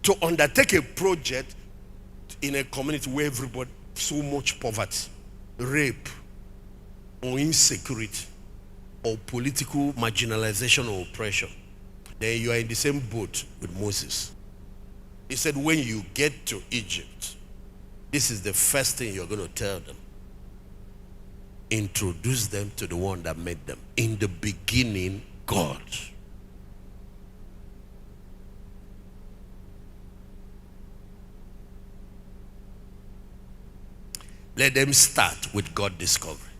to undertake a project in a community where everybody, so much poverty, rape, or insecurity, or political marginalization or oppression, then you are in the same boat with Moses. He said, when you get to Egypt, this is the first thing you're going to tell them. Introduce them to the one that made them. In the beginning, God. Let them start with God discovery.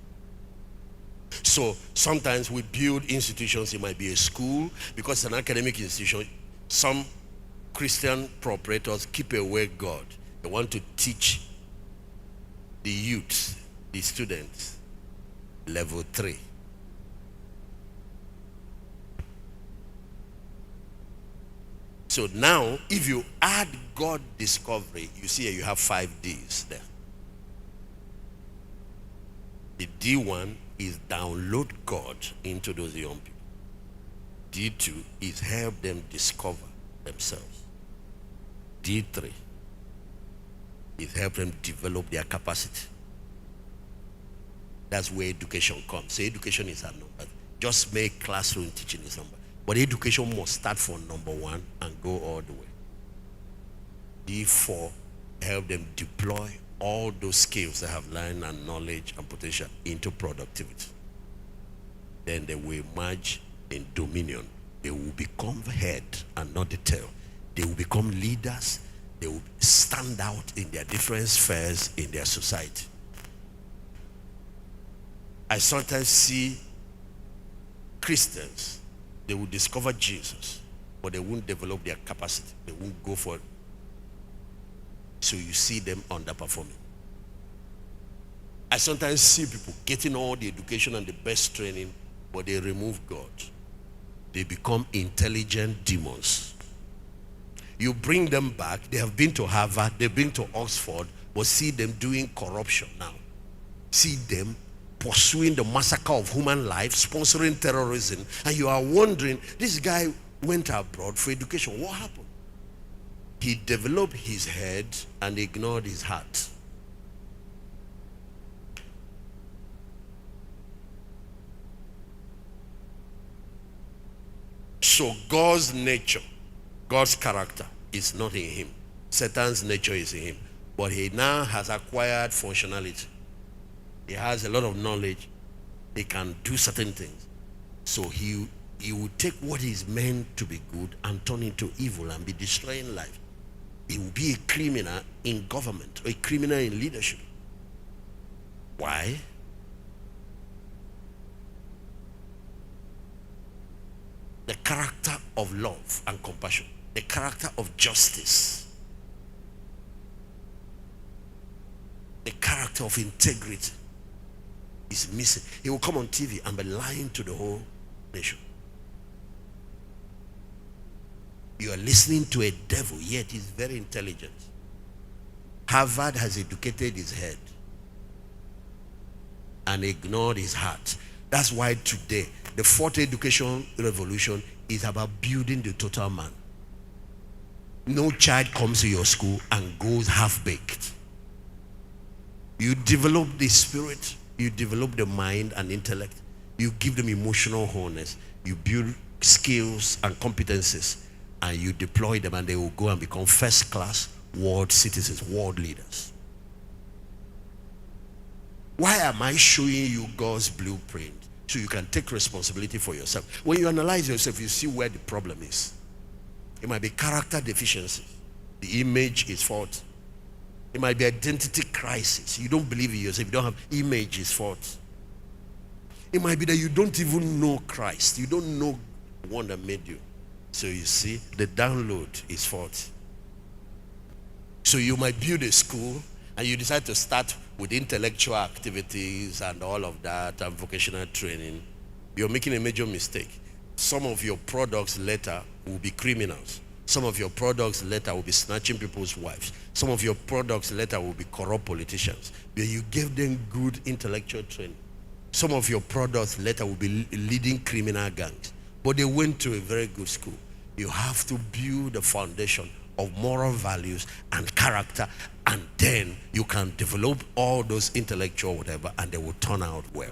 So sometimes we build institutions. It might be a school, because it's an academic institution. Some Christian proprietors keep away God. They want to teach the youths, the students, level 3. So now, if you add God discovery, you see you have 5 Ds there. The D1 is download God into those young people. D2 is help them discover themselves. D3 is help them develop their capacity. That's where education comes. So education is a number. Just make classroom teaching is number. But education must start from number 1 and go all the way. D4, help them deploy all those skills they have learned and knowledge and potential into productivity. Then they will emerge in dominion. They will become head and not the tail. They will become leaders. They will stand out in their different spheres in their society. I sometimes see Christians, they will discover Jesus, but they won't develop their capacity. They won't go for it. So you see them underperforming. I sometimes see people getting all the education and the best training, but they remove God. They become intelligent demons. You bring them back. They have been to Harvard, they've been to Oxford, but see them doing corruption now. See them pursuing the massacre of human life, sponsoring terrorism, and you are wondering, this guy went abroad for education. What happened? He developed his head and ignored his heart. So God's nature, God's character is not in him. Satan's nature is in him. But he now has acquired functionality. He has a lot of knowledge. He can do certain things. So he will take what is meant to be good and turn into evil and be destroying life. He will be a criminal in government or a criminal in leadership. Why? The character of love and compassion, the character of justice, the character of integrity is missing. He will come on TV and be lying to the whole nation. You are listening to a devil, yet he's very intelligent. Harvard has educated his head and ignored his heart. That's why today the fourth education revolution is about building the total man. No child comes to your school and goes half-baked. You develop the spirit, you develop the mind and intellect, you give them emotional wholeness, you build skills and competencies, and you deploy them, and they will go and become first-class world citizens, world leaders. Why am I showing you God's blueprint? So you can take responsibility for yourself. When you analyze yourself, you see where the problem is. It might be character deficiency. The image is fault. It might be identity crisis. You don't believe in yourself. You don't have image is fault. It might be that you don't even know Christ. You don't know the one that made you. So you see, the download is fault. So you might build a school and you decide to start with intellectual activities and all of that and vocational training. You're making a major mistake. Some of your products later will be criminals. Some of your products later will be snatching people's wives. Some of your products later will be corrupt politicians. But you gave them good intellectual training. Some of your products later will be leading criminal gangs. But they went to a very good school. You have to build the foundation of moral values and character, and then you can develop all those intellectual whatever, and they will turn out well.